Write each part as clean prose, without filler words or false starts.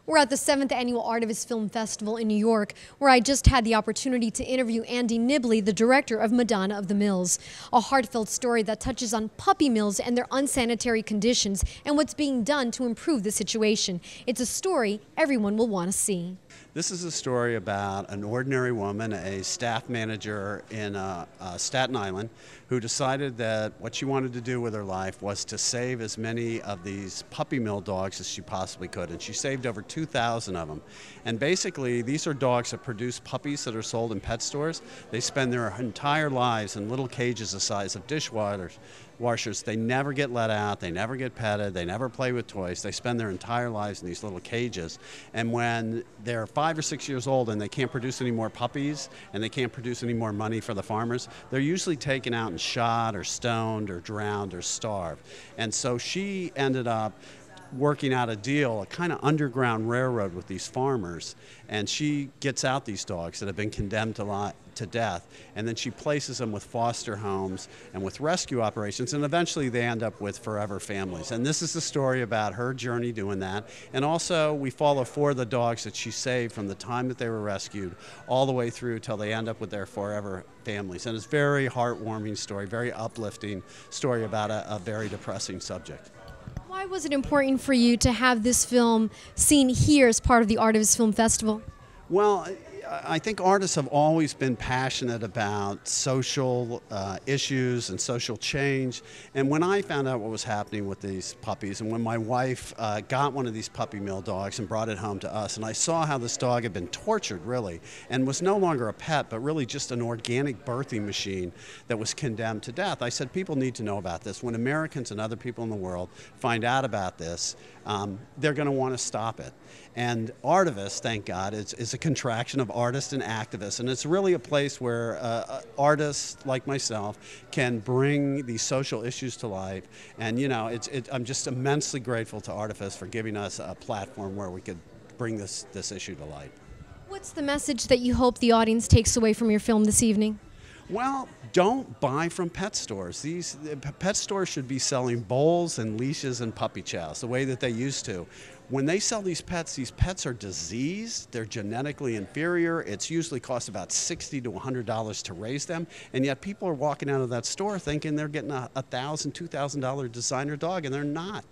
We're at the 7th Annual Artivist Film Festival in New York, where I just had the opportunity to interview Andy Nibley, the director of Madonna of the Mills. A heartfelt story that touches on puppy mills and their unsanitary conditions and what's being done to improve the situation. It's a story everyone will want to see. This is a story about an ordinary woman, a staff manager in Staten Island, who decided that what she wanted to do with her life was to save as many of these puppy mill dogs as she possibly could. And she saved over 2,000 of them. And basically, these are dogs that produce puppies that are sold in pet stores. They spend their entire lives in little cages the size of dishwashers. They never get let out, they never get petted, they never play with toys. They spend their entire lives in these little cages. And when they're 5 or 6 years old and they can't produce any more puppies and they can't produce any more money for the farmers, they're usually taken out and shot or stoned or drowned or starved. And so she ended up working out a deal, a kind of underground railroad with these farmers, and she gets out these dogs that have been condemned to death, and then she places them with foster homes and with rescue operations, and eventually they end up with forever families. And this is the story about her journey doing that. And also we follow 4 of the dogs that she saved from the time that they were rescued all the way through till they end up with their forever families. And it's a very heartwarming story, very uplifting story about a very depressing subject. Why was it important for you to have this film seen here as part of the Artivist Film Festival? Well, I think artists have always been passionate about social issues and social change. And when I found out what was happening with these puppies, and when my wife got one of these puppy mill dogs and brought it home to us, and I saw how this dog had been tortured, really, and was no longer a pet, but really just an organic birthing machine that was condemned to death, I said, people need to know about this. When Americans and other people in the world find out about this, they're going to want to stop it. And Artivist, thank God, is a contraction of artist and activist, and it's really a place where artists like myself can bring these social issues to life. And you know, I'm just immensely grateful to Artivist for giving us a platform where we could bring this issue to light. What's the message that you hope the audience takes away from your film this evening? Well, don't buy from pet stores. These pet stores should be selling bowls and leashes and puppy chows the way that they used to. When they sell these pets are diseased, they're genetically inferior. It's usually costs about $60 to $100 to raise them, and yet people are walking out of that store thinking they're getting a $1,000, $2,000 designer dog, and they're not.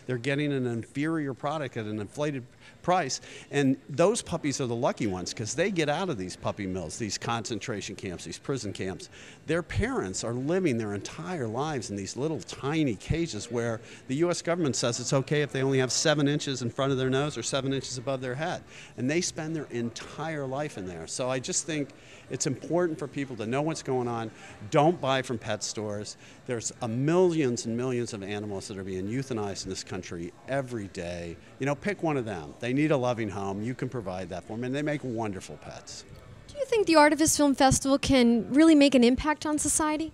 They're getting an inferior product at an inflated price, and those puppies are the lucky ones because they get out of these puppy mills, these concentration camps, these prison camps. Their parents are living their entire lives in these little tiny cages where the U.S. government says it's okay if they only have 7 inches in front of their nose or 7 inches above their head, and they spend their entire life in there. So I just think it's important for people to know what's going on. Don't buy from pet stores. There's millions and millions of animals that are being euthanized in this country every day. You know, pick one of them. They need a loving home. You can provide that for them, and they make wonderful pets. Do you think the Artivist Film Festival can really make an impact on society?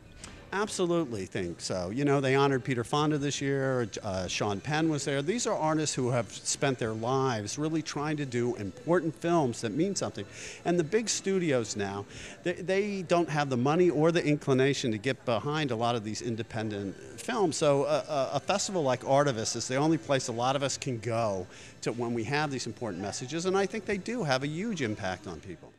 Absolutely think so. You know, they honored Peter Fonda this year. Sean Penn was there. These are artists who have spent their lives really trying to do important films that mean something. And the big studios now, they don't have the money or the inclination to get behind a lot of these independent films. So a festival like Artivist is the only place a lot of us can go to when we have these important messages. And I think they do have a huge impact on people.